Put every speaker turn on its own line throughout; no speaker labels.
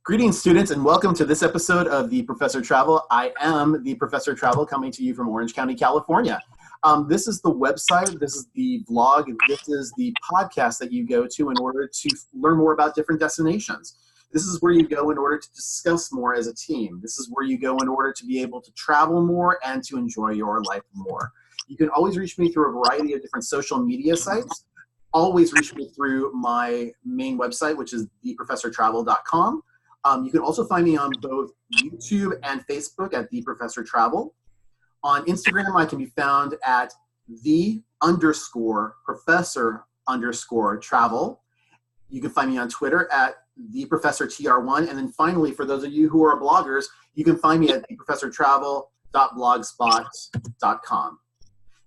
Greetings, students, and welcome to this episode of The Professor Travel. I am The Professor Travel, coming to you from Orange County, California. This is the website, this is the vlog, this is the podcast that you go to in order to learn more about different destinations. This is where you go in order to discuss more as a team. This is where you go in order to be able to travel more and to enjoy your life more. You can always reach me through a variety of different social media sites. Always reach me through my main website, which is theprofessortravel.com. You can also find me on both YouTube and Facebook at The Professor Travel. On Instagram, I can be found at _professor_travel. You can find me on Twitter at TheProfessorTR1. And then finally, for those of you who are bloggers, you can find me at theprofessortravel.blogspot.com.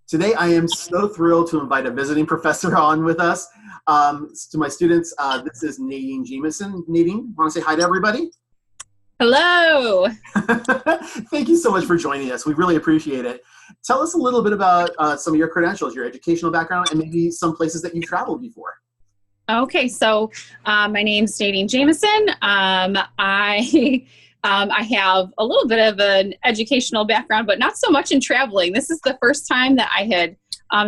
Today, I am so thrilled to invite a visiting professor on with us. To my students, this is Nadine Jamison. Nadine, want to say hi to everybody?
Hello.
Thank you so much for joining us. We really appreciate it. Tell us a little bit about some of your credentials, your educational background, and maybe some places that you've traveled before.
Okay, so my name's Nadine Jamison. I have a little bit of an educational background, but not so much in traveling. This is the first time that I had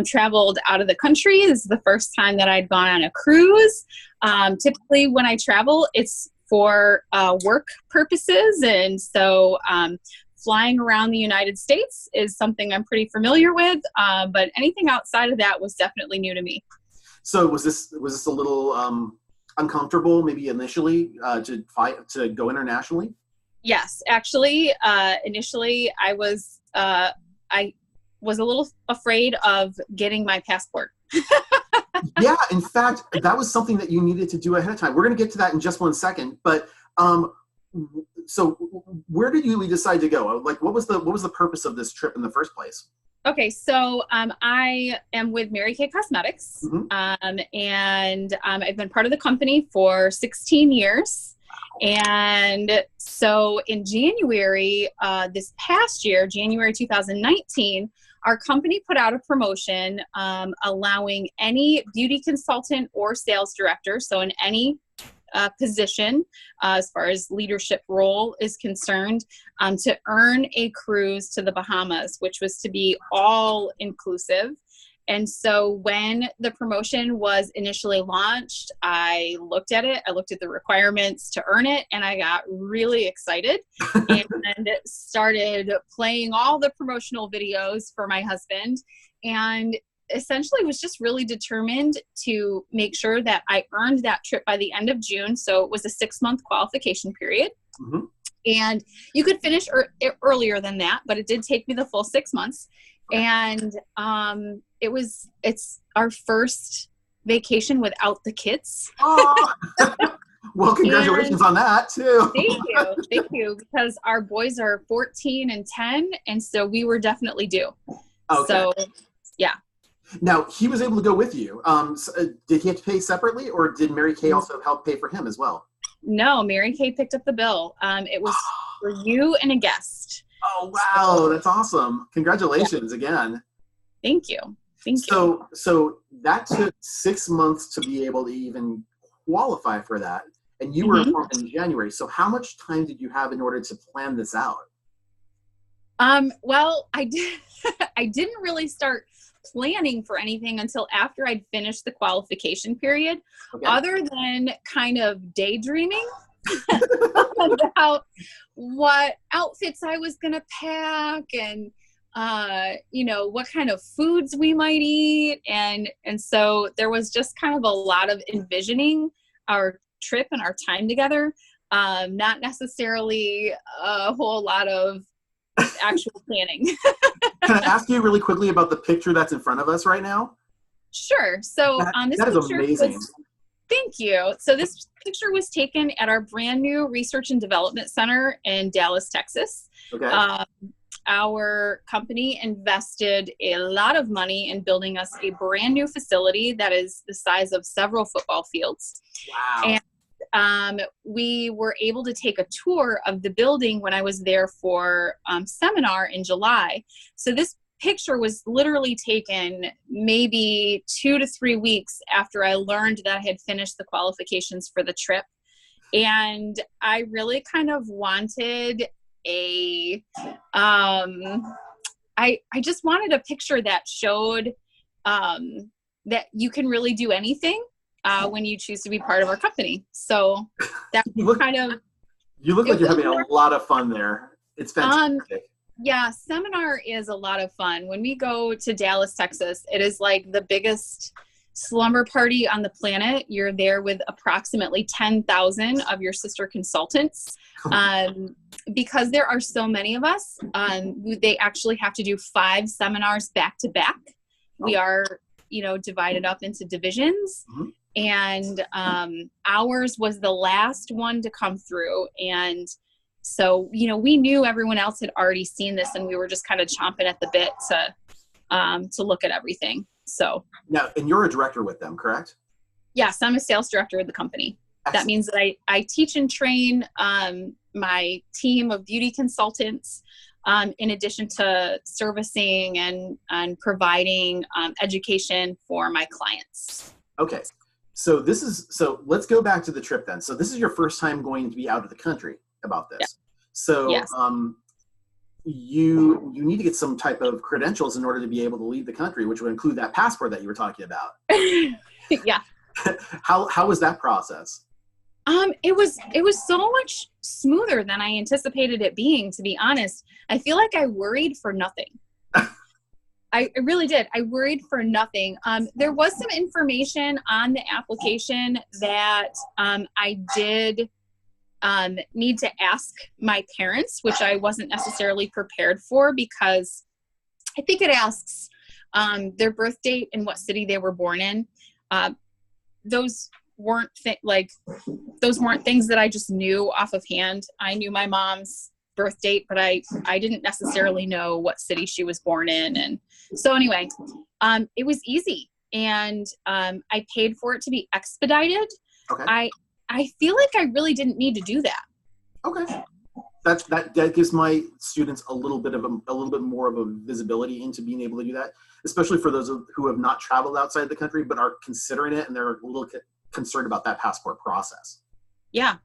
traveled out of the country. This is the first time that I'd gone on a cruise. Typically when I travel, it's for work purposes. And so flying around the United States is something I'm pretty familiar with. But anything outside of that was definitely new to me.
So was this a little uncomfortable maybe initially to go internationally?
Yes, actually, initially I was a little afraid of getting my passport.
Yeah, in fact, that was something that you needed to do ahead of time. We're going to get to that in just one second. But so where did you decide to go? Like, what was the purpose of this trip in the first place?
Okay, so I am with Mary Kay Cosmetics, and I've been part of the company for 16 years. And so in January, this past year, January 2019, our company put out a promotion allowing any beauty consultant or sales director, so in any position as far as leadership role is concerned, to earn a cruise to the Bahamas, which was to be all inclusive. And so when the promotion was initially launched, I looked at it, I looked at the requirements to earn it, and I got really excited and started playing all the promotional videos for my husband, and essentially was just really determined to make sure that I earned that trip by the end of June. So it was a 6-month qualification period. And you could finish earlier than that, but it did take me the full 6 months. And it's our first vacation without the kids.
Oh. Well, congratulations on that too.
Thank you, because our boys are 14 and 10, and so we were definitely due.
Okay.
So, yeah.
Now, he was able to go with you. Did he have to pay separately, or did Mary Kay also help pay for him as well?
No, Mary Kay picked up the bill. It was for you and a guest.
Oh, wow. That's awesome. Congratulations again.
Thank you.
So that took 6 months to be able to even qualify for that. And you were informed in January. So how much time did you have in order to plan this out?
Well, I didn't really start planning for anything until after I'd finished the qualification period, other than kind of daydreaming about what outfits I was going to pack and, what kind of foods we might eat. And so there was just kind of a lot of envisioning our trip and our time together. Not necessarily a whole lot of actual planning.
Can I ask you really quickly about the picture that's in front of us right now?
Sure. So this
that is
picture
amazing.
Thank you. So this picture was taken at our brand new Research and Development Center in Dallas, Texas. Okay. Our company invested a lot of money in building us a brand new facility that is the size of several football fields.
Wow.
And we were able to take a tour of the building when I was there for seminar in July. So this picture was literally taken maybe 2 to 3 weeks after I learned that I had finished the qualifications for the trip. And I really kind of wanted I just wanted a picture that showed that you can really do anything when you choose to be part of our company. So that
you look like you're having a lot of fun there. It's fantastic.
Yeah, seminar is a lot of fun. When we go to Dallas, Texas, it is like the biggest slumber party on the planet. You're there with approximately 10,000 of your sister consultants. Because there are so many of us, they actually have to do 5 seminars back to back. We are, divided up into divisions. Mm-hmm. And ours was the last one to come through. And so, we knew everyone else had already seen this, and we were just kind of chomping at the bit to look at everything. So
now, and you're a director with them, correct?
Yes, I'm a sales director of the company. Excellent. That means that I teach and train my team of beauty consultants, in addition to servicing and providing education for my clients.
Okay. So let's go back to the trip then. So this is your first time going to be out of the country about this. Yeah. So yes. You need to get some type of credentials in order to be able to leave the country, which would include that passport that you were talking about.
Yeah.
How was that process?
It was so much smoother than I anticipated it being, to be honest. I feel like I worried for nothing. I really did. I worried for nothing. There was some information on the application that I did need to ask my parents, which I wasn't necessarily prepared for, because I think it asks their birth date and what city they were born in. Those weren't things that I just knew off of hand. I knew my mom's birth date, but I didn't necessarily know what city she was born in. And so anyway, it was easy, and I paid for it to be expedited. Okay. I feel like I really didn't need to do that.
Okay. That gives my students a little bit more of a visibility into being able to do that, especially for those who have not traveled outside the country but are considering it, and they're a little concerned about that passport process.
Yeah.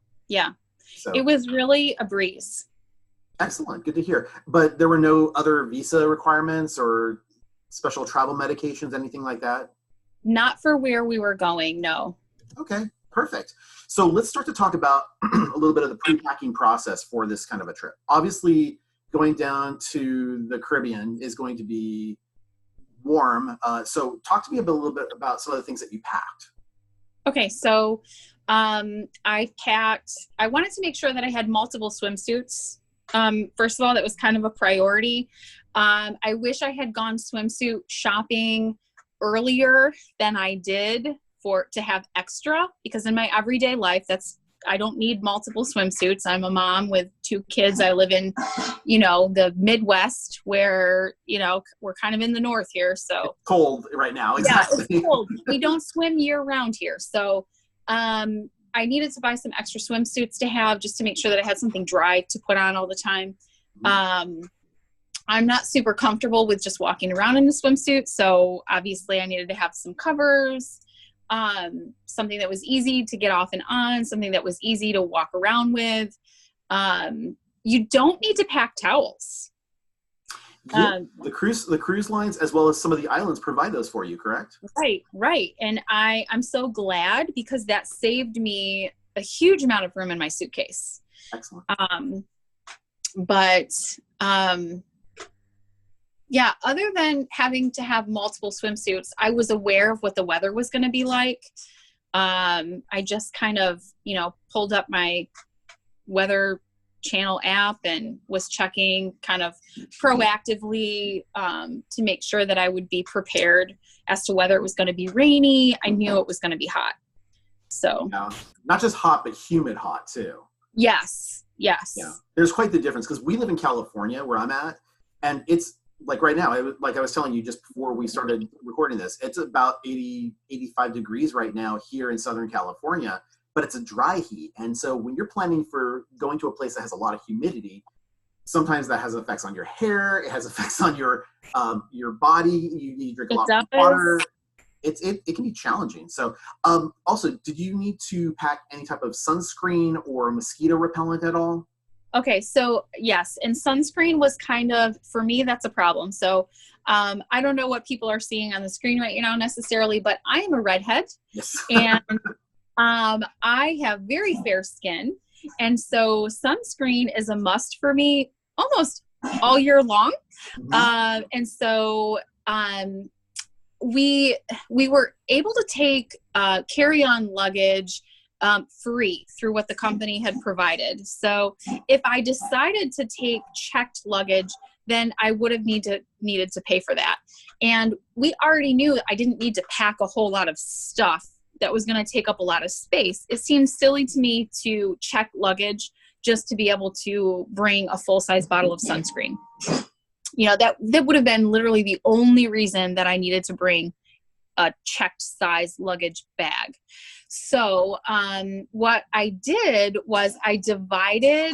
So it was really a breeze.
Excellent. Good to hear. But there were no other visa requirements or special travel medications, anything like that?
Not for where we were going, no.
Okay, perfect. So let's start to talk about a little bit of the pre-packing process for this kind of a trip. Obviously, going down to the Caribbean is going to be warm. So talk to me a little bit about some of the things that you packed.
Okay, so I wanted to make sure that I had multiple swimsuits. First of all, that was kind of a priority. I wish I had gone swimsuit shopping earlier than I did to have extra, because in my everyday life, I don't need multiple swimsuits. I'm a mom with 2 kids. I live in, the Midwest, where, we're kind of in the north here. So
it's cold right now. Exactly.
Yeah, it's cold. We don't swim year round here. So, I needed to buy some extra swimsuits to have, just to make sure that I had something dry to put on all the time. I'm not super comfortable with just walking around in a swimsuit. So obviously I needed to have some covers, something that was easy to get off and on, something that was easy to walk around with. You don't need to pack towels.
Yeah, the cruise lines, as well as some of the islands, provide those for you, correct?
Right. And I'm so glad, because that saved me a huge amount of room in my suitcase.
Excellent.
Yeah, other than having to have multiple swimsuits, I was aware of what the weather was going to be like. I just kind of, pulled up my weather channel app and was checking kind of proactively to make sure that I would be prepared as to whether it was going to be rainy. I knew it was going to be hot. So
not just hot, but humid hot too.
Yes.
Yeah. There's quite the difference, because we live in California, where I'm at, and it's like right now, like I was telling you just before we started recording this, it's about 80, 85 degrees right now here in Southern California, but it's a dry heat. And so when you're planning for going to a place that has a lot of humidity, sometimes that has effects on your hair. It has effects on your body. You need to drink a lot of water. it can be challenging. So also, did you need to pack any type of sunscreen or mosquito repellent at all?
Okay, so yes, and sunscreen was kind of, for me, that's a problem. So I don't know what people are seeing on the screen right now necessarily, but I am a redhead.
Yes.
And I have very fair skin. And so sunscreen is a must for me almost all year long.
Mm-hmm.
And so we were able to take carry-on luggage free through what the company had provided. So if I decided to take checked luggage, then I would have needed to pay for that. And we already knew I didn't need to pack a whole lot of stuff that was going to take up a lot of space. It seemed silly to me to check luggage just to be able to bring a full-size bottle of sunscreen. You know, that would have been literally the only reason that I needed to bring a checked size luggage bag. So what I did was I divided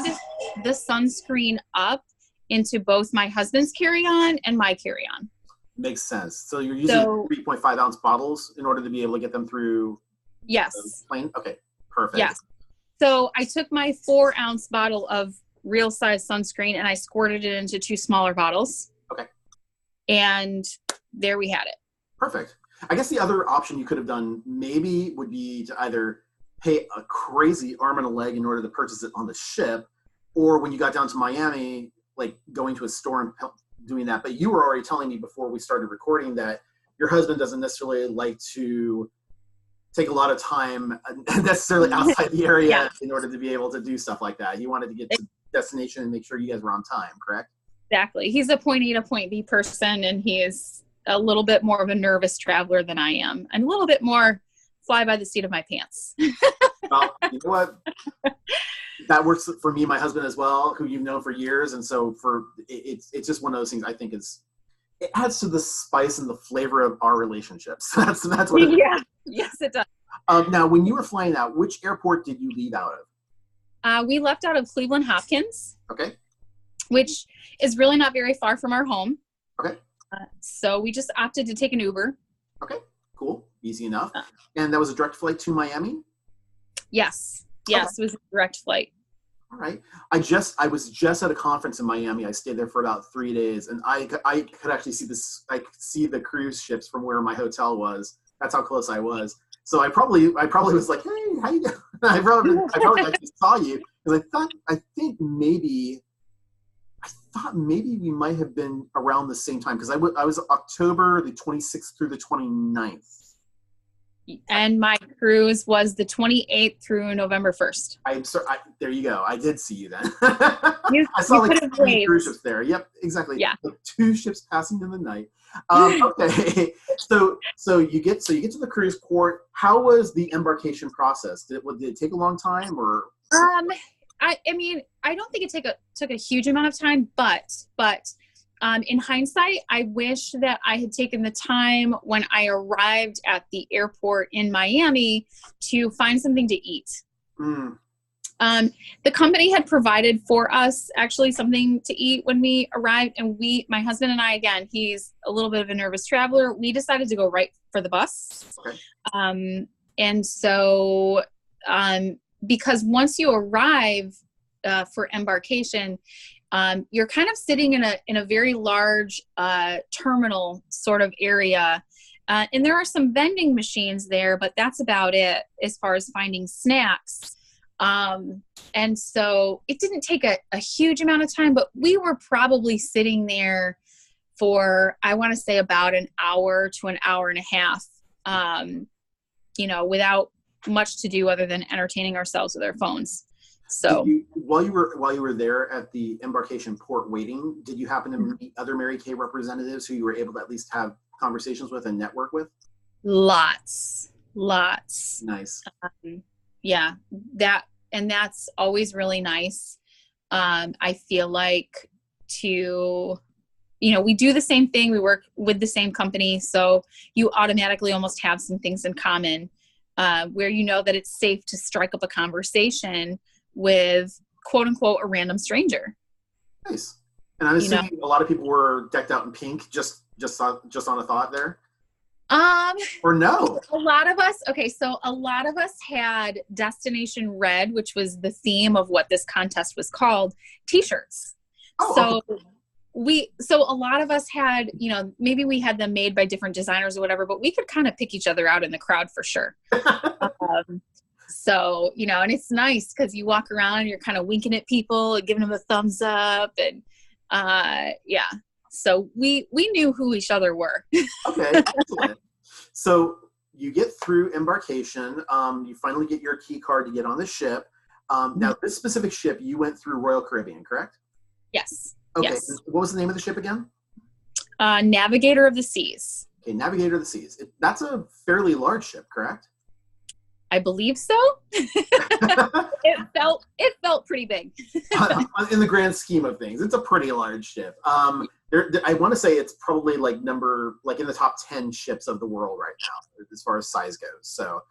the sunscreen up into both my husband's carry-on and my carry-on.
Makes sense. So you're using 3.5 ounce bottles in order to be able to get them through
yes.
the plane? Okay, perfect.
Yes. So I took my 4 ounce bottle of real size sunscreen and I squirted it into 2 smaller bottles.
Okay.
And there we had it.
Perfect. I guess the other option you could have done maybe would be to either pay a crazy arm and a leg in order to purchase it on the ship, or when you got down to Miami, like going to a store and doing that. But you were already telling me before we started recording that your husband doesn't necessarily like to take a lot of time necessarily outside the area yeah. in order to be able to do stuff like that. You wanted to get to the destination and make sure you guys were on time, correct?
Exactly. He's a point A to point B person, and he is a little bit more of a nervous traveler than I am. I'm a little bit more fly by the seat of my pants.
Well, you know what? That works for me and my husband as well, who you've known for years. And so it's just one of those things I think it adds to the spice and the flavor of our relationships. That's what it
yeah.
is.
Yes, it does.
Now, when you were flying out, which airport did you leave out of?
We left out of Cleveland Hopkins.
Okay.
Which is really not very far from our home.
Okay.
So we just opted to take an Uber.
Okay, cool. Easy enough. And that was a direct flight to Miami?
Yes. Yes, okay. It was a direct flight.
All right. I was just at a conference in Miami. I stayed there for about 3 days, and I could actually see this. I could see the cruise ships from where my hotel was. That's how close I was. So I probably was like, hey, how you doing? I probably actually saw you because I thought maybe we might have been around the same time because I was October the 26th through the 29th.
And my cruise was the 28th through November 1st.
I'm sorry. There you go. I did see you then. I saw like 3 cruise ships there. Yep, exactly.
Yeah.
Like 2 ships passing in the night. Okay. So you get to the cruise port. How was the embarkation process? Did it take a long time or?
I mean, I don't think it took a huge amount of time, but in hindsight, I wish that I had taken the time when I arrived at the airport in Miami to find something to eat.
Mm.
The company had provided for us actually something to eat when we arrived, and my husband and I, again, he's a little bit of a nervous traveler. We decided to go right for the bus.
Okay.
And so, because once you arrive for embarkation, you're kind of sitting in a very large terminal sort of area. And there are some vending machines there, but that's about it as far as finding snacks. And so it didn't take a huge amount of time, but we were probably sitting there for, I want to say, about an hour to an hour and a half, without much to do other than entertaining ourselves with our phones. So
while you were there at the embarkation port waiting, did you happen to meet other Mary Kay representatives who you were able to at least have conversations with and network with? Lots.
Nice. Yeah, that's always really nice. I feel like we do the same thing. We work with the same company. So you automatically almost have some things in common, where you know that it's safe to strike up a conversation with quote unquote a random stranger.
Nice. And I'm assuming a lot of people were decked out in pink, just on a thought there. Or no?
A lot of us, okay, so a lot of us had Destination Red, which was the theme of what this contest was called, t-shirts.
Oh,
so
okay.
so a lot of us had, you know, maybe we had them made by different designers or whatever, but we could kind of pick each other out in the crowd for sure. So, you know, and it's nice because you walk around and you're kind of winking at people and giving them a thumbs up, and yeah. So we knew who each other were.
Okay, excellent. So you get through embarkation. You finally get your key card to get on the ship. Now, this specific ship, you went through Royal Caribbean, correct?
Yes.
Okay.
Yes.
What was the name of the ship again?
Navigator of the Seas.
Okay, Navigator of the Seas. That's a fairly large ship, correct?
I believe so. It felt pretty big.
In the grand scheme of things, it's a pretty large ship. I want to say it's probably like in the top 10 ships of the world right now, as far as size goes. So,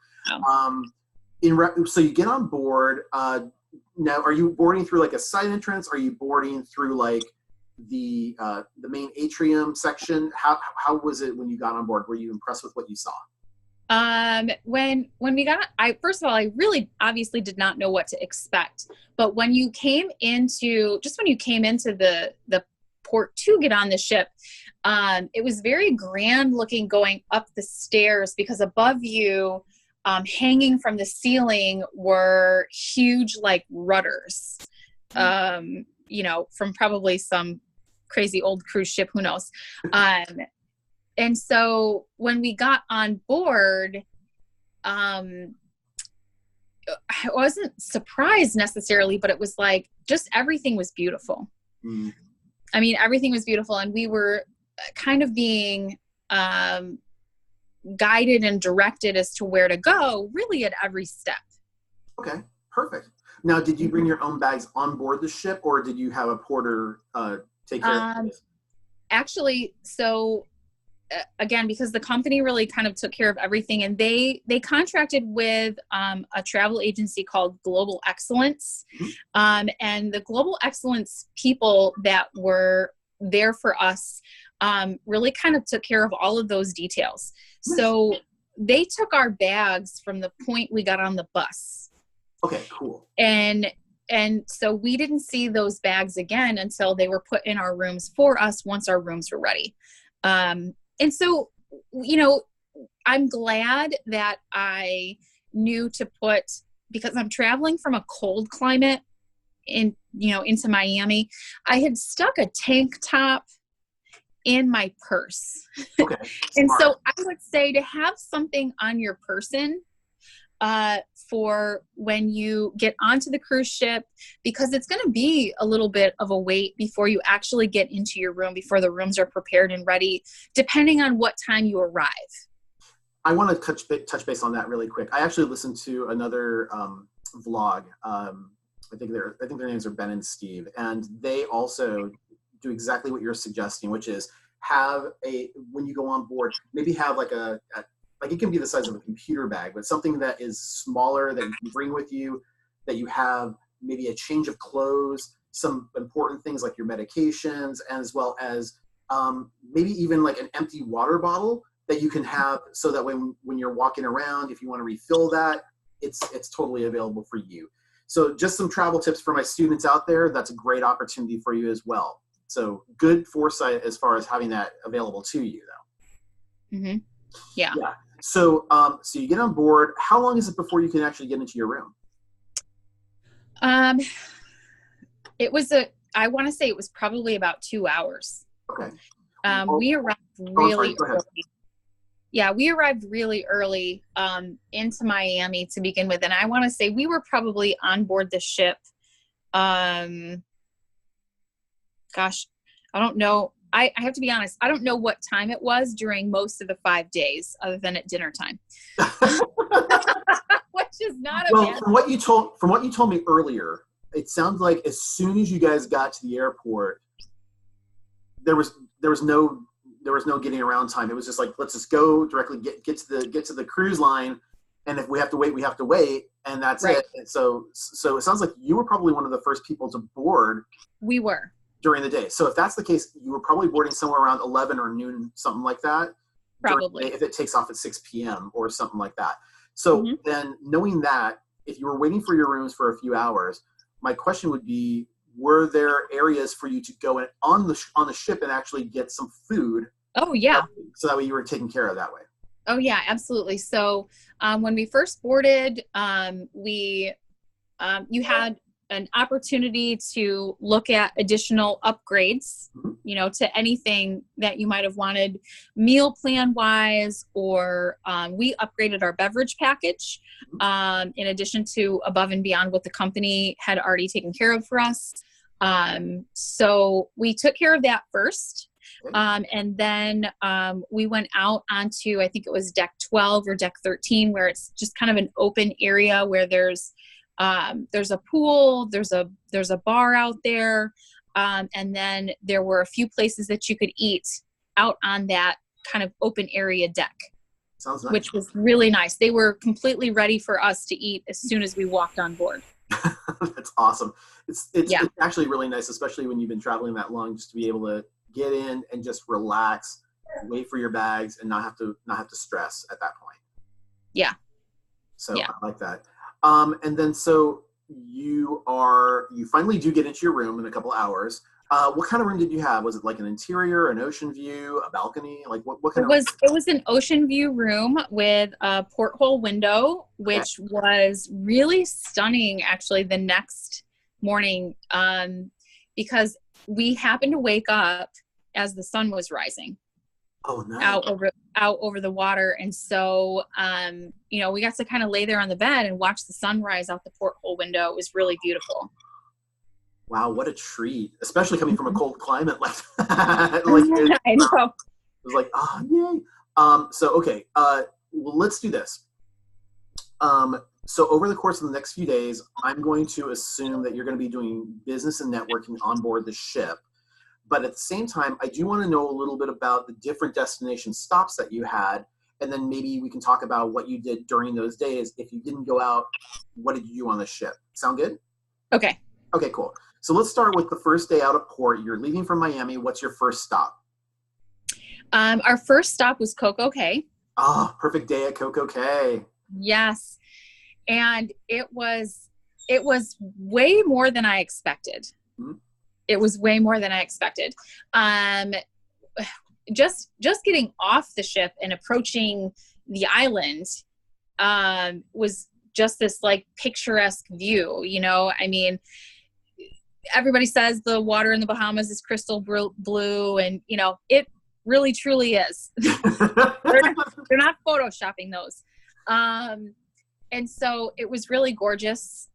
so you get on board. Now, are you boarding through like a side entrance? Are you boarding through like the main atrium section? How was it when you got on board? Were you impressed with what you saw?
When we got, first of all, I really obviously did not know what to expect, but when you came into the port to get on the ship, it was very grand looking going up the stairs, because above you, hanging from the ceiling were huge, like rudders, you know, from probably some crazy old cruise ship, who knows? And so when we got on board, I wasn't surprised necessarily, but it was like, just everything was beautiful.
Mm.
I mean, everything was beautiful, and we were kind of being guided and directed as to where to go, really at every step.
Okay, perfect. Now, did you bring your own bags on board the ship, or did you have a porter take care of it?
Actually, so again, because the company really kind of took care of everything, and they contracted with a travel agency called Global Excellence. And the Global Excellence people that were there for us really kind of took care of all of those details.
Nice.
So they took our bags from the point we got on the bus.
Okay, cool.
And so we didn't see those bags again until they were put in our rooms for us once our rooms were ready. And so, you know, I'm glad that I knew to put, because I'm traveling from a cold climate into Miami, I had stuck a tank top in my purse.
Okay.
And so I would say to have something on your person for when you get onto the cruise ship, because it's going to be a little bit of a wait before you actually get into your room, before the rooms are prepared and ready, depending on what time you arrive.
I want to touch base on that really quick. I actually listened to another vlog. I think their names are Ben and Steve, and they also do exactly what you're suggesting, which is when you go on board, maybe have like like it can be the size of a computer bag, but something that is smaller that you can bring with you, that you have maybe a change of clothes, some important things like your medications, as well as maybe even like an empty water bottle that you can have, so that when you're walking around, if you want to refill that, it's totally available for you. So just some travel tips for my students out there. That's a great opportunity for you as well. So good foresight as far as having that available to you, though. Mm-hmm.
Yeah.
So, so you get on board. How long is it before you can actually get into your room?
It was I want to say it was probably about 2 hours.
Okay.
We arrived really early. Yeah, we arrived really early into Miami to begin with. And I want to say we were probably on board the ship. Gosh, I don't know. I have to be honest. I don't know what time it was during most of the 5 days, other than at dinner time, which is not a bad.
From what you told me earlier, it sounds like as soon as you guys got to the airport, there was no getting around time. It was just like, let's just go directly get to the cruise line, and if we have to wait, we have to wait, and that's right. It. And so it sounds like you were probably one of the first people to board.
We were.
During the day. So if that's the case, you were probably boarding somewhere around 11 or noon, something like that.
Probably.
if it takes off at 6 p.m. or something like that. So then knowing that, if you were waiting for your rooms for a few hours, my question would be, were there areas for you to go in on the ship and actually get some food?
Oh, yeah.
So that way you were taken care of that way.
Oh, yeah, absolutely. So when we first boarded, you had an opportunity to look at additional upgrades, to anything that you might have wanted meal plan wise, or we upgraded our beverage package in addition to above and beyond what the company had already taken care of for us. So we took care of that first. And then we went out onto, I think it was deck 12 or deck 13, where it's just kind of an open area where there's a pool, there's a bar out there. And then there were a few places that you could eat out on that kind of open area deck.
Sounds nice.
Which was really nice. They were completely ready for us to eat as soon as we walked on board.
That's awesome. It's actually really nice, especially when you've been traveling that long, just to be able to get in and just relax, wait for your bags, and not have to stress at that point.
Yeah.
So I like that. And then so you finally do get into your room in a couple hours. What kind of room did you have? Was it like an interior, an ocean view, a balcony? Like what kind of?
It was an ocean view room with a porthole window, which was really stunning actually the next morning, because we happened to wake up as the sun was rising.
Oh, nice.
out over the water. And so, we got to kind of lay there on the bed and watch the sunrise out the porthole window. It was really beautiful.
Wow, what a treat, especially coming from a cold climate like that.
I know.
It was like, oh, yay. So, okay, well, let's do this. So over the course of the next few days, I'm going to assume that you're going to be doing business and networking on board the ship. But at the same time, I do want to know a little bit about the different destination stops that you had. And then maybe we can talk about what you did during those days. If you didn't go out, what did you do on the ship? Sound good?
Okay.
Okay, cool. So let's start with the first day out of port. You're leaving from Miami. What's your first stop?
Our first stop was Coco Cay.
Oh, perfect day at Coco Cay.
Yes. And it was way more than I expected. Mm-hmm. It was way more than I expected. Just getting off the ship and approaching the island was just this like picturesque view. I mean, everybody says the water in the Bahamas is crystal blue, and it really truly is. they're not photoshopping those. And so it was really gorgeous.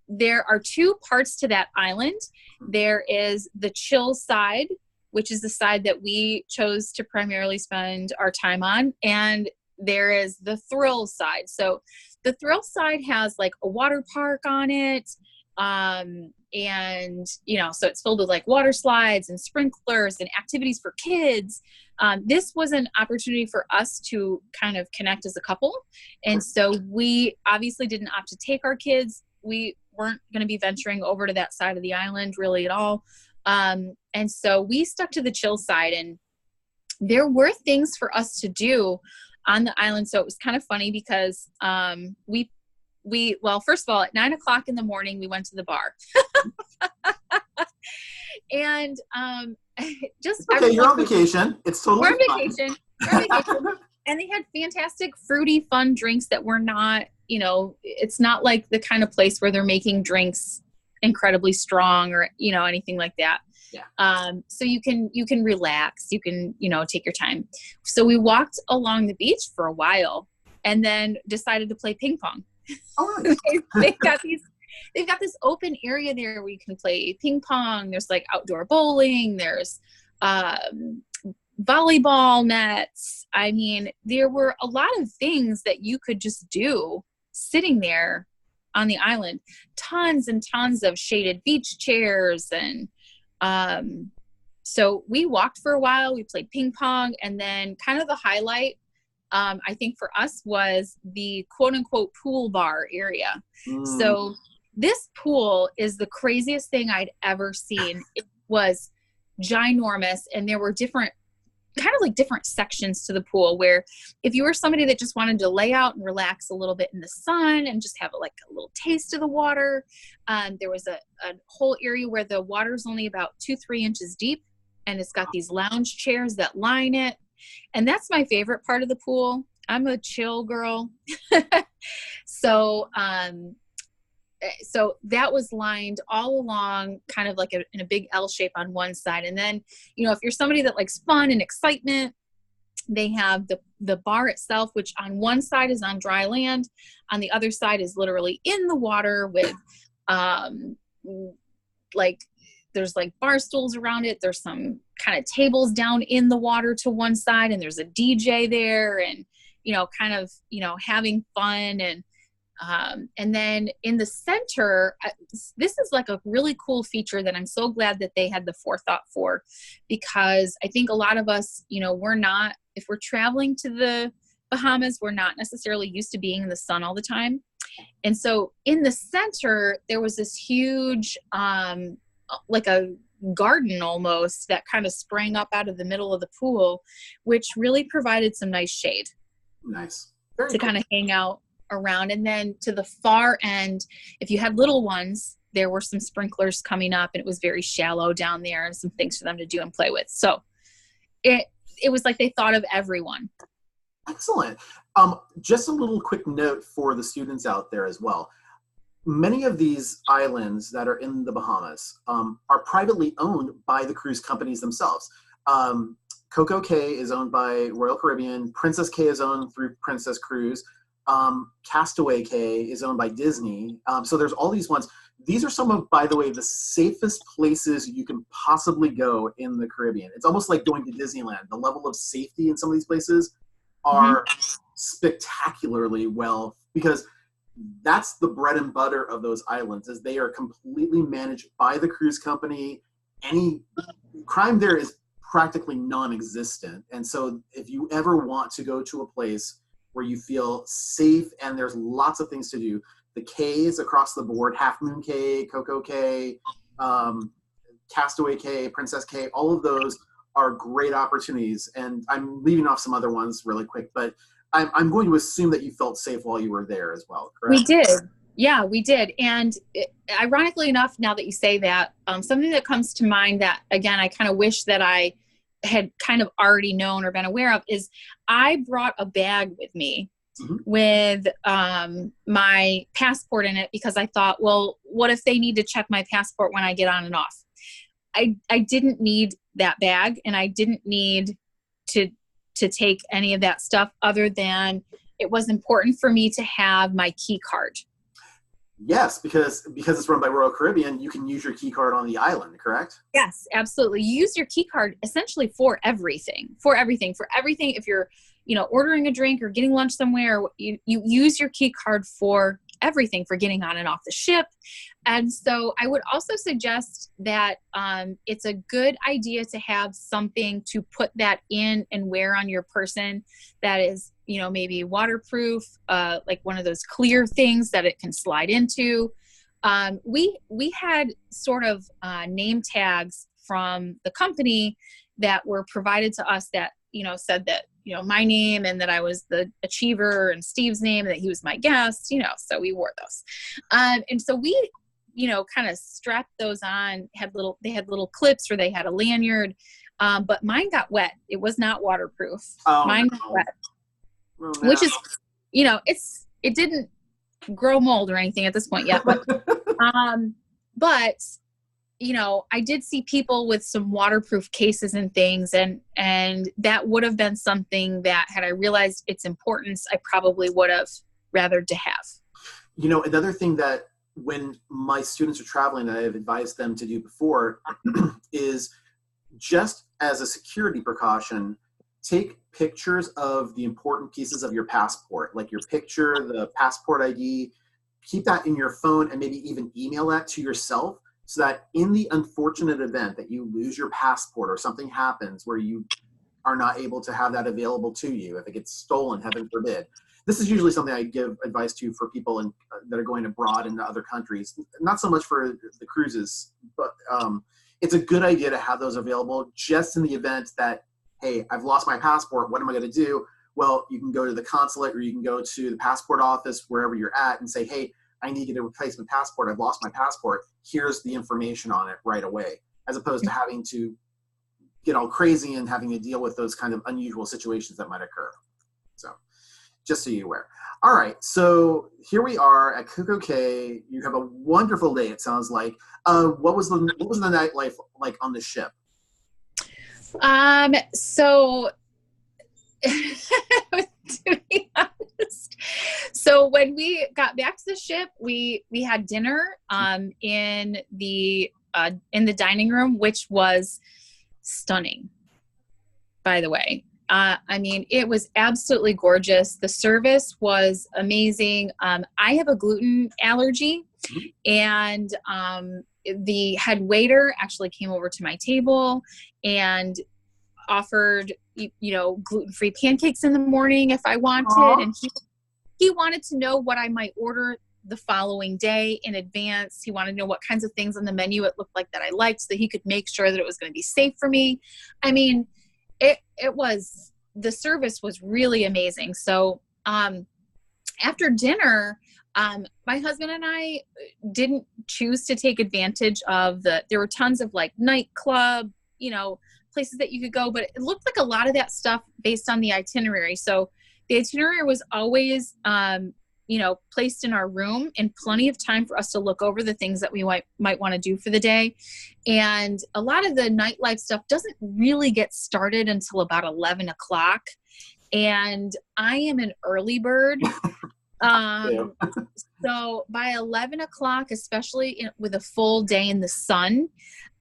There are two parts to that island. There is the chill side, which is the side that we chose to primarily spend our time on. And there is the thrill side. So the thrill side has like a water park on it. And, so it's filled with like water slides and sprinklers and activities for kids. This was an opportunity for us to kind of connect as a couple. And so we obviously didn't opt to take our kids. We weren't going to be venturing over to that side of the island really at all. And so we stuck to the chill side, and there were things for us to do on the island. So it was kind of funny because, well, first of all, at 9:00 in the morning, we went to the bar. And
you're on vacation. It's totally
fine. We're on vacation. And they had fantastic, fruity, fun drinks that were not, it's not like the kind of place where they're making drinks incredibly strong or, anything like that. Yeah. So you can relax, you can, take your time. So we walked along the beach for a while and then decided to play ping pong.
Oh, nice.
They've got this open area there where you can play ping pong. There's like outdoor bowling. There's volleyball nets. I mean, there were a lot of things that you could just do sitting there on the island. Tons and tons of shaded beach chairs. And so we walked for a while. We played ping pong. And then kind of the highlight, I think for us, was the quote unquote pool bar area. So this pool is the craziest thing I'd ever seen. It was ginormous, and there were different kind of like different sections to the pool, where if you were somebody that just wanted to lay out and relax a little bit in the sun and just have like a little taste of the water, there was a whole area where the water's only about 2-3 inches deep, and it's got these lounge chairs that line it. And that's my favorite part of the pool. I'm a chill girl. So that was lined all along, kind of like in a big L shape on one side. And then, you know, if you're somebody that likes fun and excitement, they have the bar itself, which on one side is on dry land. On the other side is literally in the water with, there's like bar stools around it. There's some kind of tables down in the water to one side, and there's a DJ there, and, you know, kind of, you know, having fun. And then in the center, this is like a really cool feature that I'm so glad that they had the forethought for, because I think a lot of us, you know, if we're traveling to the Bahamas, we're not necessarily used to being in the sun all the time. And so in the center, there was this huge, like a garden almost, that kind of sprang up out of the middle of the pool, which really provided some nice shade.
Nice.
To kind of hang out around. And then to the far end, if you had little ones, there were some sprinklers coming up, and it was very shallow down there, and some things for them to do and play with. So it was like they thought of everyone.
Excellent. Just a little quick note for the students out there as well. Many of these islands that are in the Bahamas are privately owned by the cruise companies themselves. Coco Cay is owned by Royal Caribbean. Princess Cay is owned through Princess Cruise. Castaway Cay is owned by Disney. So there's all these ones. These are some of, by the way, the safest places you can possibly go in the Caribbean. It's almost like going to Disneyland. The level of safety in some of these places are spectacularly well, because that's the bread and butter of those islands, is they are completely managed by the cruise company. Any crime there is practically non-existent. And so if you ever want to go to a place where you feel safe and there's lots of things to do, the Cays across the board, Half Moon Cay, Coco Cay, Castaway Cay, Princess Cay, all of those are great opportunities. And I'm leaving off some other ones really quick, but I'm going to assume that you felt safe while you were there as well, correct?
We did. Yeah, we did. And ironically enough, now that you say that, something that comes to mind that, again, I kind of wish that I had kind of already known or been aware of, is I brought a bag with me with my passport in it, because I thought, well, what if they need to check my passport when I get on and off? I didn't need that bag, and I didn't need to take any of that stuff, other than it was important for me to have my key card.
Yes, because it's run by Royal Caribbean, you can use your key card on the island, correct?
Yes, absolutely. You use your key card essentially for everything. If you're, you know, ordering a drink or getting lunch somewhere, you use your key card for everything, for getting on and off the ship. And so I would also suggest that it's a good idea to have something to put that in and wear on your person that is, you know, maybe waterproof, like one of those clear things that it can slide into. We had sort of name tags from the company that were provided to us that, you know, said that, you know, my name, and that I was the achiever, and Steve's name, and that he was my guest, you know, so we wore those. And so we, you know, kind of strapped those on, they had little clips, or they had a lanyard, but mine got wet. It was not waterproof. Mine got wet.
Oh, no.
Which is, you know, it didn't grow mold or anything at this point yet, but, you know, I did see people with some waterproof cases and things, and that would have been something that, had I realized its importance, I probably would have rathered to have.
You know, another thing that when my students are traveling, that I've advised them to do before is, just as a security precaution, take pictures of the important pieces of your passport, like your picture, the passport ID. Keep that in your phone, and maybe even email that to yourself, so that in the unfortunate event that you lose your passport or something happens where you are not able to have that available to you, if it gets stolen, heaven forbid. This is usually something I give advice to for people that are going abroad into other countries. Not so much for the cruises, but it's a good idea to have those available, just in the event that, hey, I've lost my passport. What am I going to do? Well, you can go to the consulate or you can go to the passport office, wherever you're at, and say, hey, I need to get a replacement passport. I've lost my passport. Here's the information on it right away, as opposed to having to get all crazy and having to deal with those kind of unusual situations that might occur. So just so you're aware. All right, so here we are at Coco Cay. You have a wonderful day, it sounds like. What was the nightlife like on the ship?
So to be honest, so when we got back to the ship, we had dinner in the dining room, which was stunning, by the way. I mean, it was absolutely gorgeous. The service was amazing. I have a gluten allergy, and the head waiter actually came over to my table and offered, gluten-free pancakes in the morning if I wanted. Aww. And he wanted to know what I might order the following day in advance. He wanted to know what kinds of things on the menu it looked like that I liked, so that he could make sure that it was going to be safe for me. I mean, the service was really amazing. So after dinner, my husband and I didn't choose to take advantage of there were tons of like nightclub, places that you could go, but it looked like a lot of that stuff based on the itinerary. So the itinerary was always, placed in our room, and plenty of time for us to look over the things that we might want to do for the day. And a lot of the nightlife stuff doesn't really get started until about 11 o'clock. And I am an early bird. So by 11 o'clock, especially with a full day in the sun,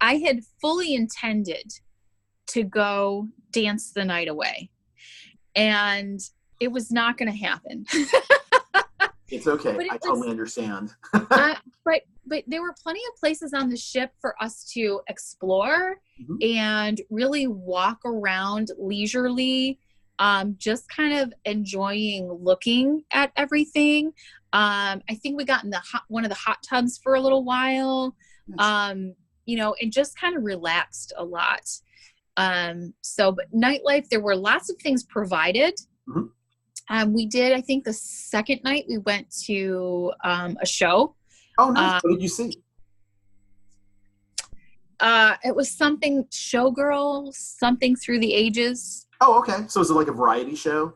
I had fully intended to go dance the night away. And it was not going to happen.
It's okay. I totally understand.
But there were plenty of places on the ship for us to explore and really walk around leisurely, just kind of enjoying looking at everything. I think we got in one of the hot tubs for a little while, and just kind of relaxed a lot. But nightlife, there were lots of things provided. We did, I think the second night we went to a show.
Oh, nice. What did you see?
It was something Showgirl, something through the ages.
Oh, okay. So is it like a variety show?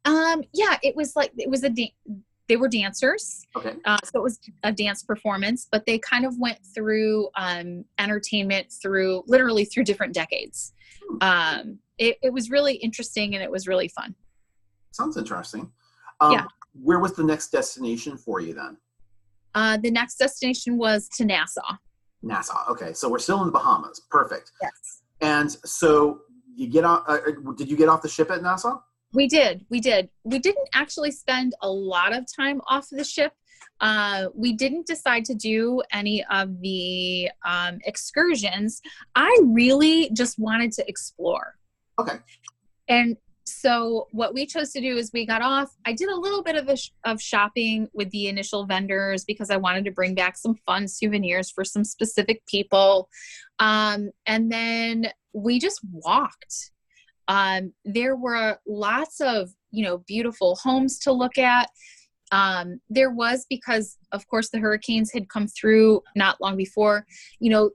Yeah, they were dancers.
Okay.
So it was a dance performance, but they kind of went through entertainment literally through different decades. It was really interesting, and it was really fun.
Sounds interesting.
Yeah.
Where was the next destination for you then?
The next destination was to Nassau.
Nassau. Okay. So we're still in the Bahamas. Perfect.
Yes.
And so you get off, did you get off the ship at Nassau?
We did. We didn't actually spend a lot of time off the ship. We didn't decide to do any of the excursions. I really just wanted to explore.
Okay.
And so what we chose to do is we got off. I did a little bit of shopping with the initial vendors because I wanted to bring back some fun souvenirs for some specific people. And then we just walked. There were lots of, beautiful homes to look at. There was, because of course the hurricanes had come through not long before,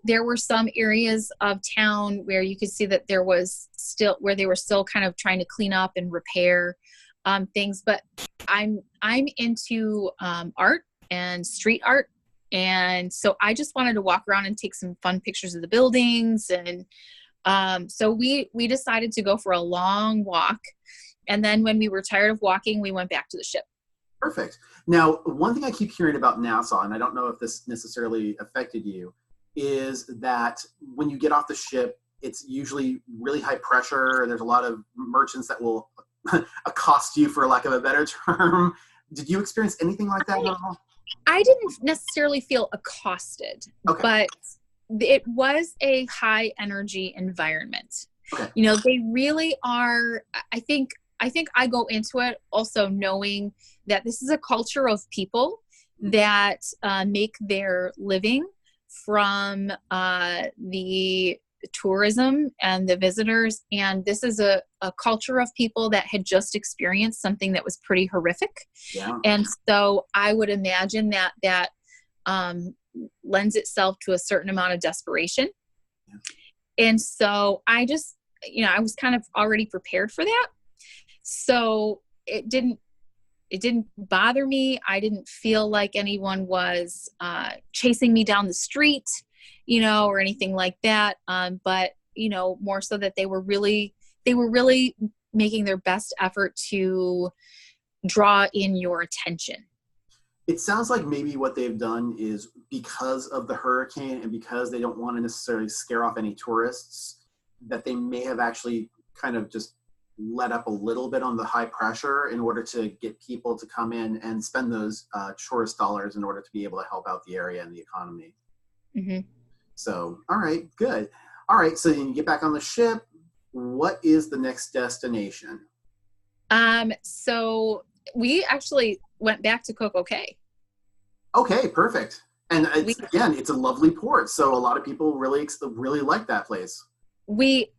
there were some areas of town where you could see that they were still kind of trying to clean up and repair, things. But I'm into, art and street art. And so I just wanted to walk around and take some fun pictures of the buildings. And, so we decided to go for a long walk. And then when we were tired of walking, we went back to the ship.
Perfect. Now, one thing I keep hearing about Nassau, and I don't know if this necessarily affected you, is that when you get off the ship, it's usually really high pressure. There's a lot of merchants that will accost you, for lack of a better term. Did you experience anything like that at all?
I didn't necessarily feel accosted,
okay.
But it was a high energy environment.
Okay.
They really are. I think I go into it also knowing that this is a culture of people that make their living from the tourism and the visitors. And this is a culture of people that had just experienced something that was pretty horrific.
Yeah.
And so I would imagine that lends itself to a certain amount of desperation. Yeah. And so I just, I was kind of already prepared for that. So it didn't bother me. I didn't feel like anyone was chasing me down the street, or anything like that. But, more so that they were really making their best effort to draw in your attention.
It sounds like maybe what they've done is because of the hurricane and because they don't want to necessarily scare off any tourists, that they may have actually kind of just let up a little bit on the high pressure in order to get people to come in and spend those tourist dollars in order to be able to help out the area and the economy. Mm-hmm. So, all right, good. All right, so you get back on the ship. What is the next destination?
So we actually went back to Coco Cay.
Okay, perfect. And it's a lovely port, so a lot of people really like that place.
It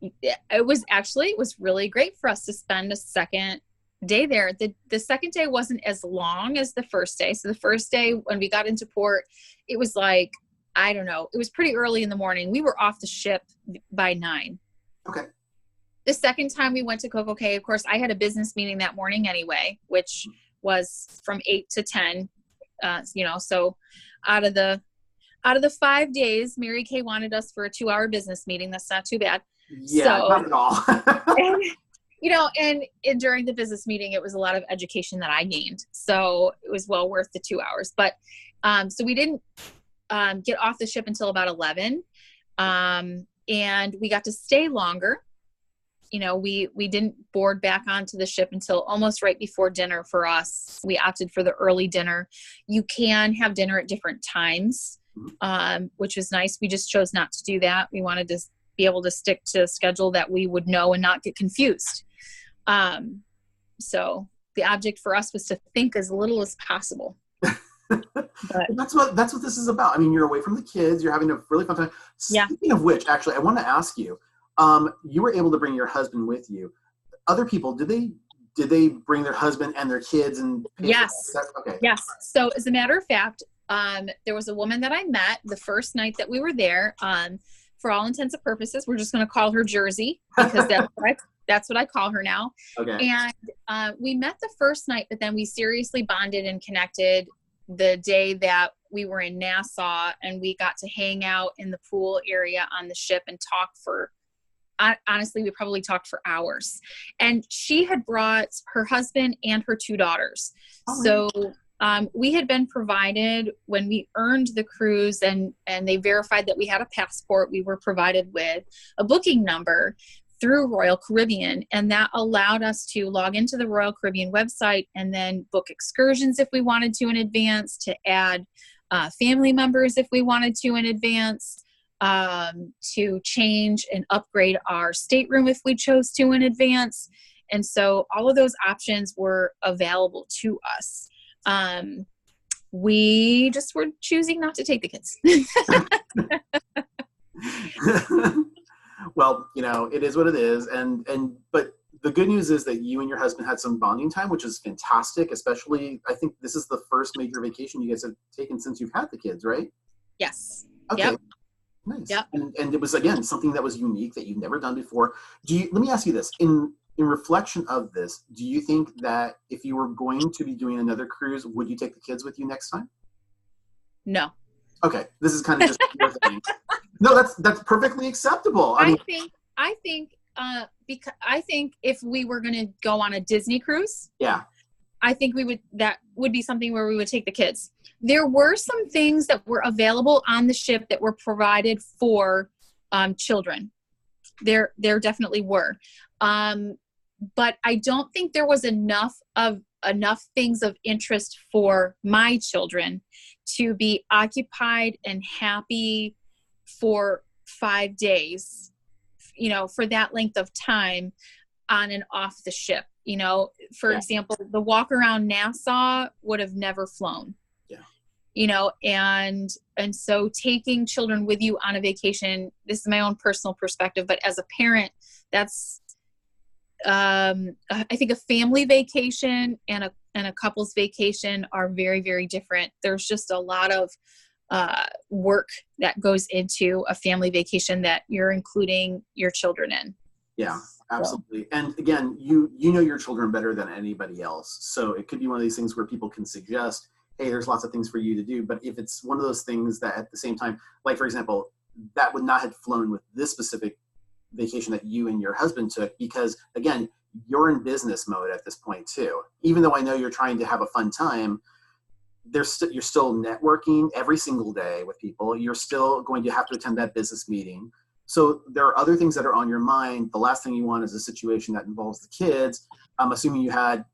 was really great for us to spend a second day there. The second day wasn't as long as the first day. So the first day when we got into port, it was like, I don't know, it was pretty early in the morning. We were off the ship by 9. Okay. The second time we went to Coco Cay, of course, I had a business meeting that morning anyway, which was from 8 to 10. So out of the 5 days, Mary Kay wanted us for a 2-hour business meeting. That's not too bad.
Yeah, not at all.
and during the business meeting, it was a lot of education that I gained. So it was well worth the 2 hours. But so we didn't get off the ship until about 11. And we got to stay longer. We didn't board back onto the ship until almost right before dinner for us. We opted for the early dinner. You can have dinner at different times, which was nice. We just chose not to do that. We wanted to be able to stick to a schedule that we would know and not get confused. So the object for us was to think as little as possible. But
that's what this is about. I mean, you're away from the kids. You're having a really fun time. Speaking of which, actually, I want to ask you, you were able to bring your husband with you. Other people, did they bring their husband and their kids? And
yes. Okay. Yes. So as a matter of fact, there was a woman that I met the first night that we were there. For all intents and purposes, we're just going to call her Jersey because that's what I call her now. Okay. And we met the first night, but then we seriously bonded and connected the day that we were in Nassau, and we got to hang out in the pool area on the ship and talk for, honestly, we probably talked for hours. And she had brought her husband and her 2 daughters. Oh, so we had been provided, when we earned the cruise and they verified that we had a passport, we were provided with a booking number through Royal Caribbean. And that allowed us to log into the Royal Caribbean website and then book excursions if we wanted to in advance, to add family members if we wanted to in advance, to change and upgrade our stateroom if we chose to in advance. And so all of those options were available to us. We just were choosing not to take the kids.
Well, it is what it is. But the good news is that you and your husband had some bonding time, which is fantastic. Especially, I think this is the first major vacation you guys have taken since you've had the kids, right?
Yes.
Okay. Yep. Nice. Yep. And it was, again, something that was unique that you've never done before. Let me ask you this. In reflection of this, do you think that if you were going to be doing another cruise, would you take the kids with you next time?
No.
Okay. This is kind of just your thing. No, that's perfectly acceptable.
I think because I think if we were going to go on a Disney cruise, I think that would be something where we would take the kids. There were some things that were available on the ship that were provided for children. There definitely were. But I don't think there was enough things of interest for my children to be occupied and happy for 5 days, for that length of time on and off the ship. For example, the walk around Nassau would have never flown. Yeah. and so taking children with you on a vacation, this is my own personal perspective, but as a parent, that's, I think a family vacation and a couple's vacation are very, very different. There's just a lot of work that goes into a family vacation that you're including your children in.
Yeah, absolutely. So. And again, you know your children better than anybody else. So it could be one of these things where people can suggest, hey, there's lots of things for you to do. But if it's one of those things that at the same time, like for example, that would not have flown with this specific vacation that you and your husband took, because again, you're in business mode at this point too. Even though I know you're trying to have a fun time, you're still networking every single day with people. You're still going to have to attend that business meeting. So there are other things that are on your mind. The last thing you want is a situation that involves the kids. I'm assuming you had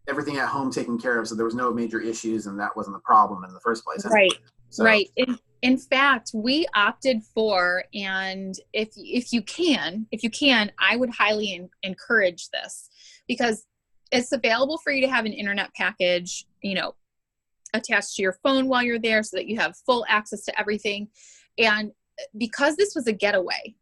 everything at home taken care of, so there was no major issues, and that wasn't the problem in the first place.
Right. So. Right. In fact, we opted for, and if you can, I would highly encourage this, because it's available for you to have an internet package, attached to your phone while you're there, so that you have full access to everything. And because this was a getaway,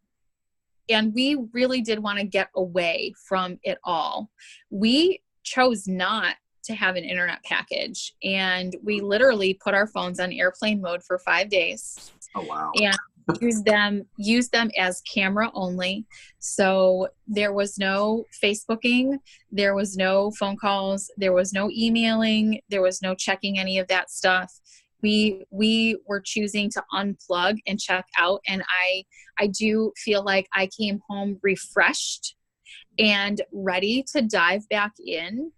and we really did want to get away from it all, we chose not to have an internet package, and we literally put our phones on airplane mode for 5 days.
Oh wow.
And use them as camera only. So there was no Facebooking, there was no phone calls, there was no emailing, there was no checking any of that stuff. We were choosing to unplug and check out, and I do feel like I came home refreshed and ready to dive back in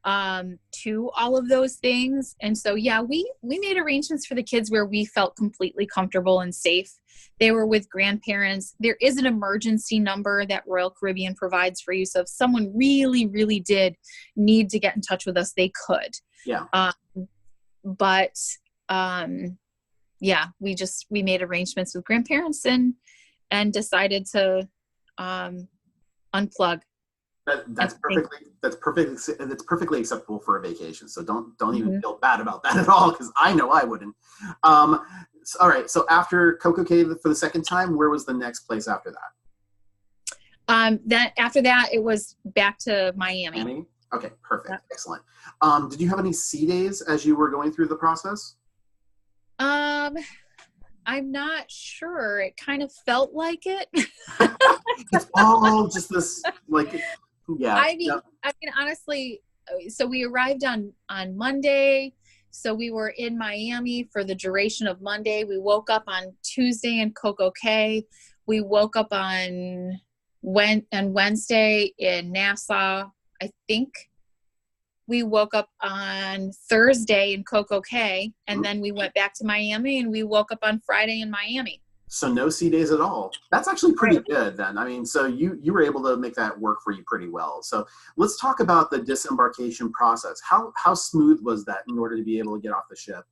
to all of those things. And so, yeah, we made arrangements for the kids where we felt completely comfortable and safe. They were with grandparents. There is an emergency number that Royal Caribbean provides for you. So if someone really, really did need to get in touch with us, they could.
Yeah.
Yeah, we made arrangements with grandparents and decided to unplug.
That's perfectly acceptable for a vacation. So don't even feel bad about that at all, because I know I wouldn't. All right. So after Coco Cay for the second time, where was the next place after that?
After that, it was back to Miami.
Okay, perfect. Yep. Excellent. Did you have any sea days as you were going through the process?
I'm not sure. It kind of felt like it.
It's all just this, like, yeah.
I mean, honestly, so we arrived on Monday. So we were in Miami for the duration of Monday. We woke up on Tuesday in Coco Cay. We woke up on Wednesday in Nassau. I think we woke up on Thursday in Coco Cay, and then we went back to Miami, and we woke up on Friday in Miami.
So no sea days at all. That's actually pretty good then. I mean, so you were able to make that work for you pretty well. So let's talk about the disembarkation process. How smooth was that in order to be able to get off the ship?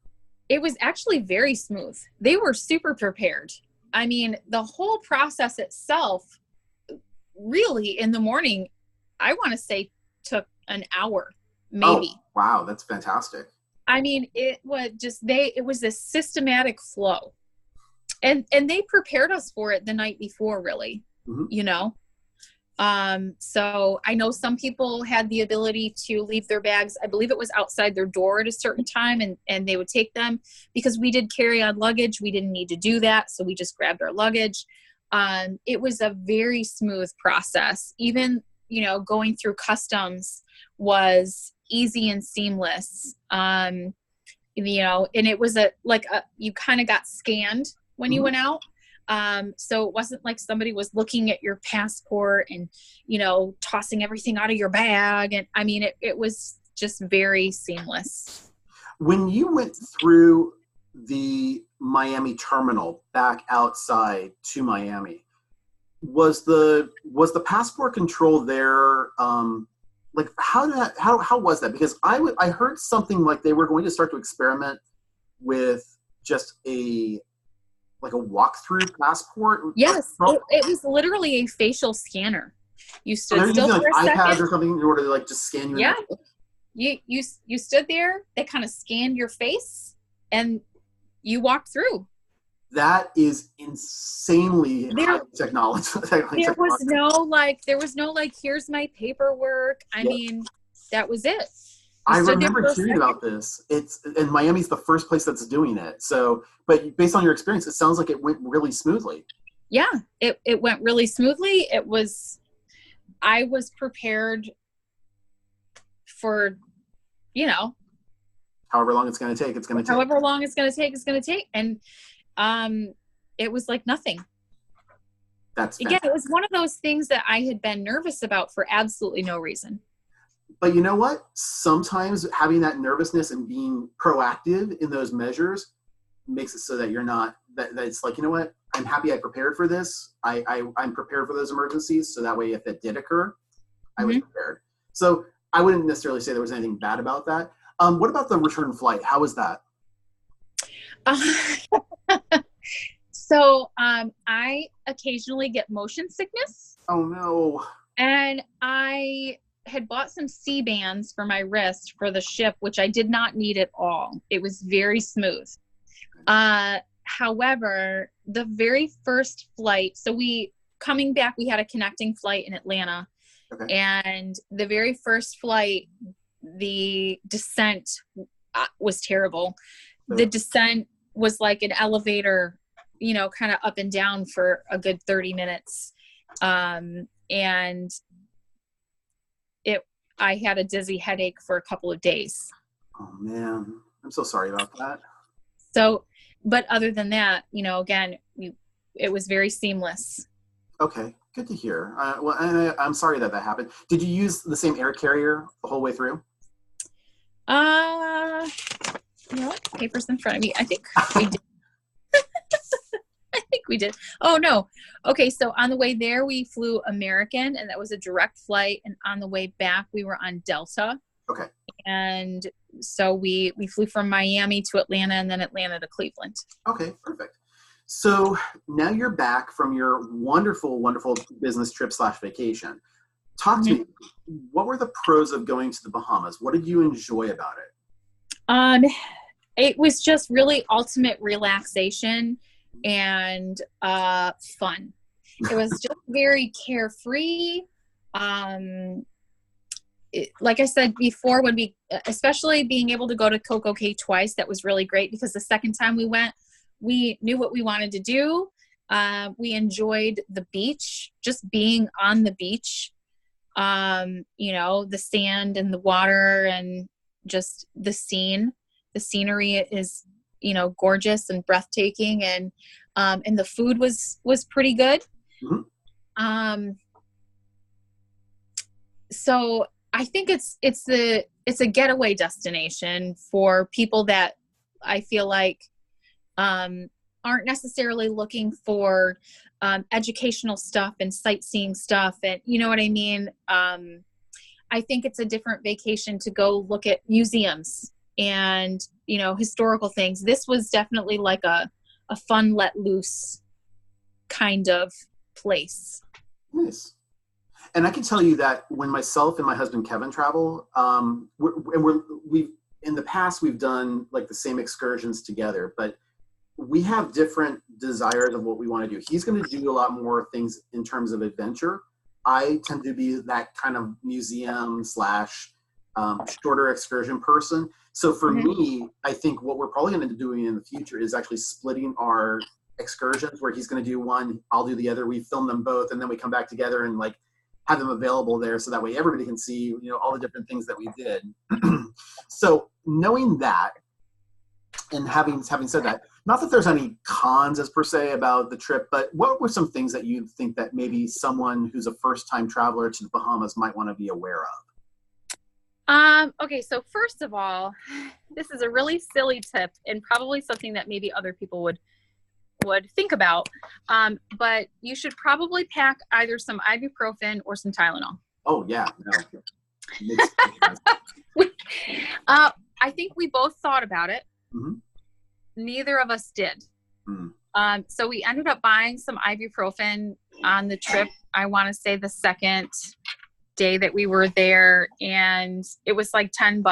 It was actually very smooth. They were super prepared. I mean, the whole process itself, really in the morning, I want to say took an hour, maybe.
Oh, wow. That's fantastic.
I mean, it was this systematic flow. And they prepared us for it the night before, really, So I know some people had the ability to leave their bags. I believe it was outside their door at a certain time, and they would take them. Because we did carry on luggage, we didn't need to do that. So we just grabbed our luggage. It was a very smooth process. Even, going through customs was easy and seamless. And it was you kind of got scanned when you went out. So it wasn't like somebody was looking at your passport and, tossing everything out of your bag. And I mean, it was just very seamless.
When you went through the Miami terminal back outside to Miami, was the passport control there? How was that? Because I heard something like they were going to start to experiment with just a walk-through passport?
Yes, it was literally a facial scanner. You stood still for a
iPads
second.
Or something in order to just scan you.
Yeah, you stood there. They kind of scanned your face, and you walked through.
That is insanely high technology.
There was no like, here's my paperwork. I mean, that was it.
I remember hearing about this. And Miami's the first place that's doing it. So, but based on your experience, it sounds like it went really smoothly.
Yeah, it went really smoothly. I was prepared for,
however long it's going to take, it's going to take.
However long it's going to take, it's going to take. And it was like nothing.
That's
fantastic. Again, it was one of those things that I had been nervous about for absolutely no reason.
But you know what? Sometimes having that nervousness and being proactive in those measures makes it so that you're not, that it's like, you know what? I'm happy I prepared for this. I'm prepared for those emergencies. So that way, if it did occur, I was prepared. So I wouldn't necessarily say there was anything bad about that. What about the return flight? How was that?
So I occasionally get motion sickness.
Oh no.
And I had bought some C-bands for my wrist for the ship, which I did not need at all. It was very smooth. However, the very first flight, so coming back, we had a connecting flight in Atlanta. Okay. And the very first flight, the descent was terrible. The descent was like an elevator, kind of up and down for a good 30 minutes. And I had a dizzy headache for a couple of days.
Oh man, I'm so sorry about that.
So, but other than that, again, it was very seamless.
Okay, good to hear. Well, and I'm sorry that happened. Did you use the same air carrier the whole way through?
Paper's in front of me. I think we did. I think we did. Oh no. Okay. So on the way there, we flew American, and that was a direct flight. And on the way back, we were on Delta.
Okay.
And so we flew from Miami to Atlanta, and then Atlanta to Cleveland.
Okay, perfect. So now you're back from your wonderful, wonderful business trip / vacation. Talk to me. What were the pros of going to the Bahamas? What did you enjoy about it?
It was just really ultimate relaxation and fun. It was just very carefree. Like I said before, especially being able to go to Coco Cay twice, that was really great, because the second time we went, we knew what we wanted to do. We enjoyed the beach, just being on the beach, the sand and the water and just the scene. The scenery is, gorgeous and breathtaking, and the food was pretty good. Mm-hmm. So I think it's a getaway destination for people that I feel like aren't necessarily looking for educational stuff and sightseeing stuff, and you know what I mean. I think it's a different vacation to go look at museums and historical things. This was definitely like a fun, let loose kind of place.
Nice. And I can tell you that when myself and my husband Kevin travel, we've in the past we've done like the same excursions together, but we have different desires of what we want to do. He's going to do a lot more things in terms of adventure. I tend to be that kind of museum / shorter excursion person. So for me, I think what we're probably going to be doing in the future is actually splitting our excursions, where he's going to do one, I'll do the other. We film them both, and then we come back together and like have them available there, so that way everybody can see, all the different things that we did. So knowing that, and having said that, not that there's any cons as per se about the trip, but what were some things that you think that maybe someone who's a first-time traveler to the Bahamas might want to be aware of?
Okay, so first of all, this is a really silly tip, and probably something that maybe other people would think about, but you should probably pack either some ibuprofen or some Tylenol.
Oh yeah, no.
I think we both thought about it. Mm-hmm. Neither of us did. Mm. So we ended up buying some ibuprofen on the trip. I want to say the second day that we were there, and it was like $10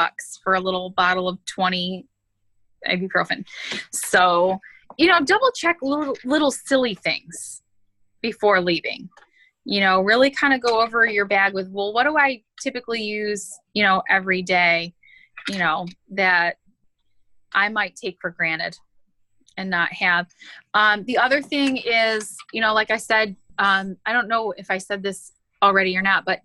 for a little bottle of 20 ibuprofen. So, double check little silly things before leaving. Really kind of go over your bag with, well, what do I typically use, every day, that I might take for granted and not have. The other thing is, like I said, I don't know if I said this already or not, but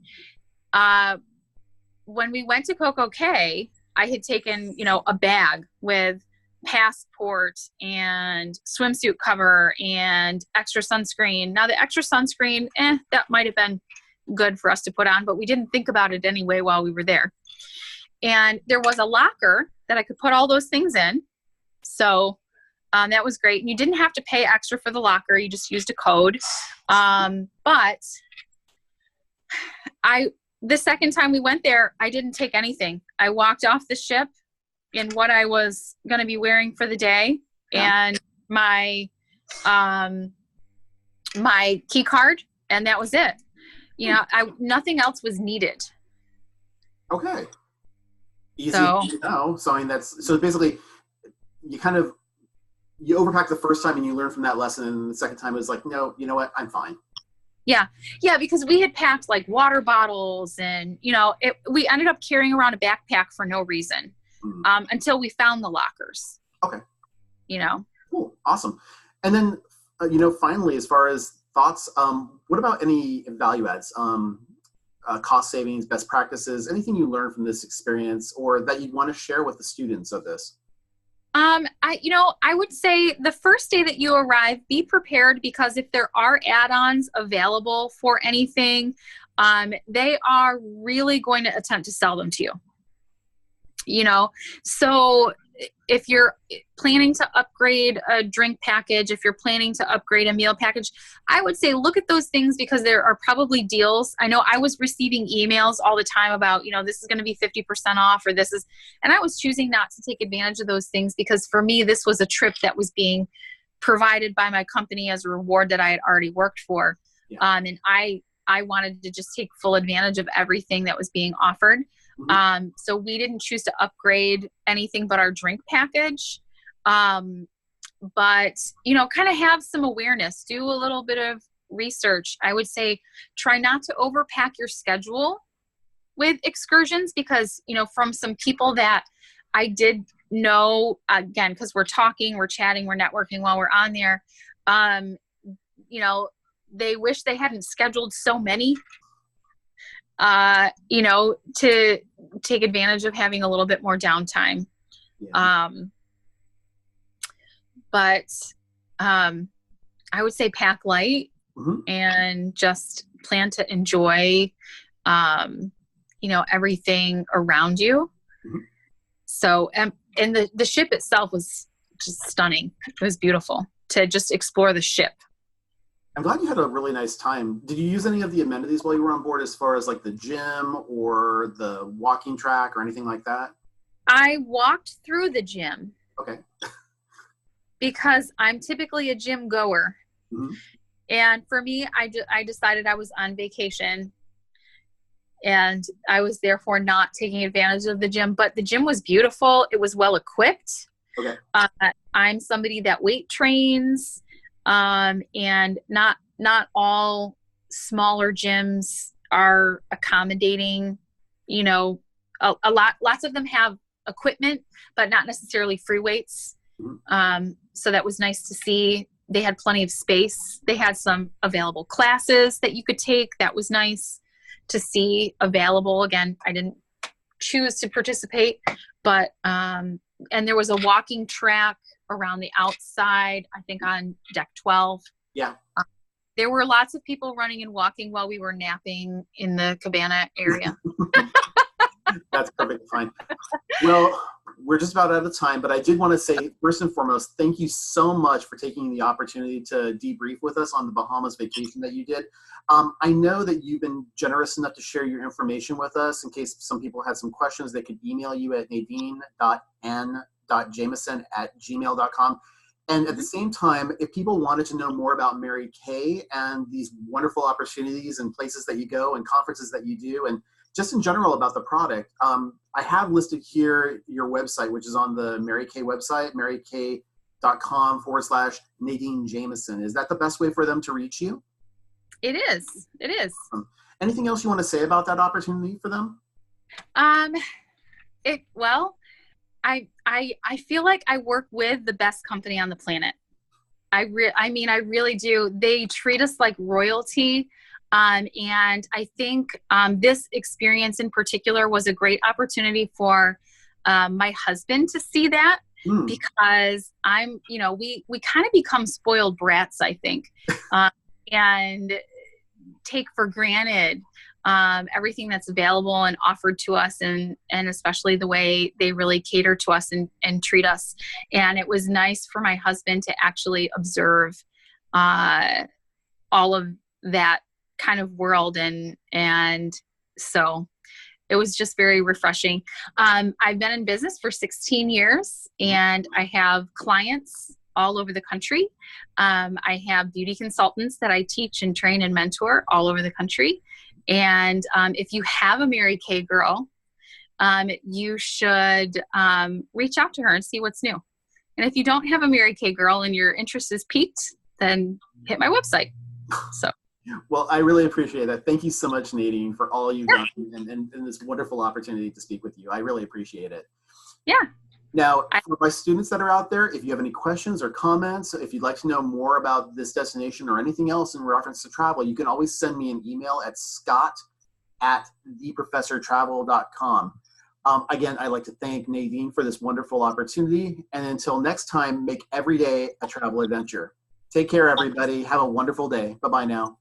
when we went to Coco Cay, I had taken, a bag with passport and swimsuit cover and extra sunscreen. Now the extra sunscreen, that might have been good for us to put on, but we didn't think about it anyway while we were there. And there was a locker that I could put all those things in. So that was great. And you didn't have to pay extra for the locker. You just used a code. But the second time we went there, I didn't take anything. I walked off the ship in what I was going to be wearing for the day, and my my key card, and that was it. Nothing else was needed.
Okay. Easy to know. So I mean, so basically you overpack the first time and you learn from that lesson, and the second time it was like, no, you know what, I'm fine.
Yeah, because we had packed like water bottles, and we ended up carrying around a backpack for no reason. Until we found the lockers.
Okay. Cool. Awesome. And then, finally, as far as thoughts, what about any value adds, cost savings, best practices, anything you learned from this experience or that you'd want to share with the students of this?
I would say the first day that you arrive, be prepared, because if there are add-ons available for anything, they are really going to attempt to sell them to you. So if you're planning to upgrade a drink package, if you're planning to upgrade a meal package, I would say look at those things because there are probably deals. I know I was receiving emails all the time about, this is going to be 50% off or and I was choosing not to take advantage of those things because for me, this was a trip that was being provided by my company as a reward that I had already worked for. Yeah. And I wanted to just take full advantage of everything that was being offered. So we didn't choose to upgrade anything but our drink package. But, kind of have some awareness, do a little bit of research. I would say try not to overpack your schedule with excursions because, from some people that I did know, again, because we're talking, we're chatting, we're networking while we're on there, they wish they hadn't scheduled so many to take advantage of having a little bit more downtime. Yeah. But I would say pack light and just plan to enjoy, everything around you. So, and the ship itself was just stunning. It was beautiful to just explore the ship.
I'm glad you had a really nice time. Did you use any of the amenities while you were on board as far as like the gym or the walking track or anything like that?
I walked through the gym.
Okay.
Because I'm typically a gym goer. And for me, I decided I was on vacation and I was therefore not taking advantage of the gym, but the gym was beautiful. It was well equipped. Okay. I'm somebody that weight trains. And not all smaller gyms are accommodating, lots of them have equipment, but not necessarily free weights. So that was nice to see. They had plenty of space. They had some available classes that you could take. That was nice to see available. Again, I didn't choose to participate, but, and there was a walking track around the outside, I think on deck 12. Yeah. There were lots of people running and walking while we were napping in the cabana area.
That's perfectly fine. Well, we're just about out of time, but I did want to say, first and foremost, thank you so much for taking the opportunity to debrief with us on the Bahamas vacation that you did. I know that you've been generous enough to share your information with us. In case some people had some questions, they could email you at nadine.n.jamison@gmail.com. And at the same time, if people wanted to know more about Mary Kay and these wonderful opportunities and places that you go and conferences that you do, and just in general about the product, I have listed here your website, which is on the Mary Kay website, marykay.com/Nadine Jamison. Is that the best way for them to reach you?
It is. It is.
Anything else you want to say about that opportunity for them?
Well, I feel like I work with the best company on the planet. I really do. They treat us like royalty. And I think this experience in particular was a great opportunity for my husband to see that, because we kind of become spoiled brats, I think, and take for granted everything that's available and offered to us, and especially the way they really cater to us and treat us. And it was nice for my husband to actually observe all of that kind of world. And so it was just very refreshing. I've been in business for 16 years and I have clients all over the country. I have beauty consultants that I teach and train and mentor all over the country. And if you have a Mary Kay girl, you should reach out to her and see what's new. And if you don't have a Mary Kay girl and your interest is piqued, then hit my website. So.
Well, I really appreciate that. Thank you so much, Nadine, for all you've done and this wonderful opportunity to speak with you. I really appreciate it.
Yeah.
Now, for my students that are out there, if you have any questions or comments, if you'd like to know more about this destination or anything else in reference to travel, you can always send me an email at scott@theprofessortravel.com. Again, I'd like to thank Nadine for this wonderful opportunity. And until next time, make every day a travel adventure. Take care, everybody. Have a wonderful day. Bye-bye now.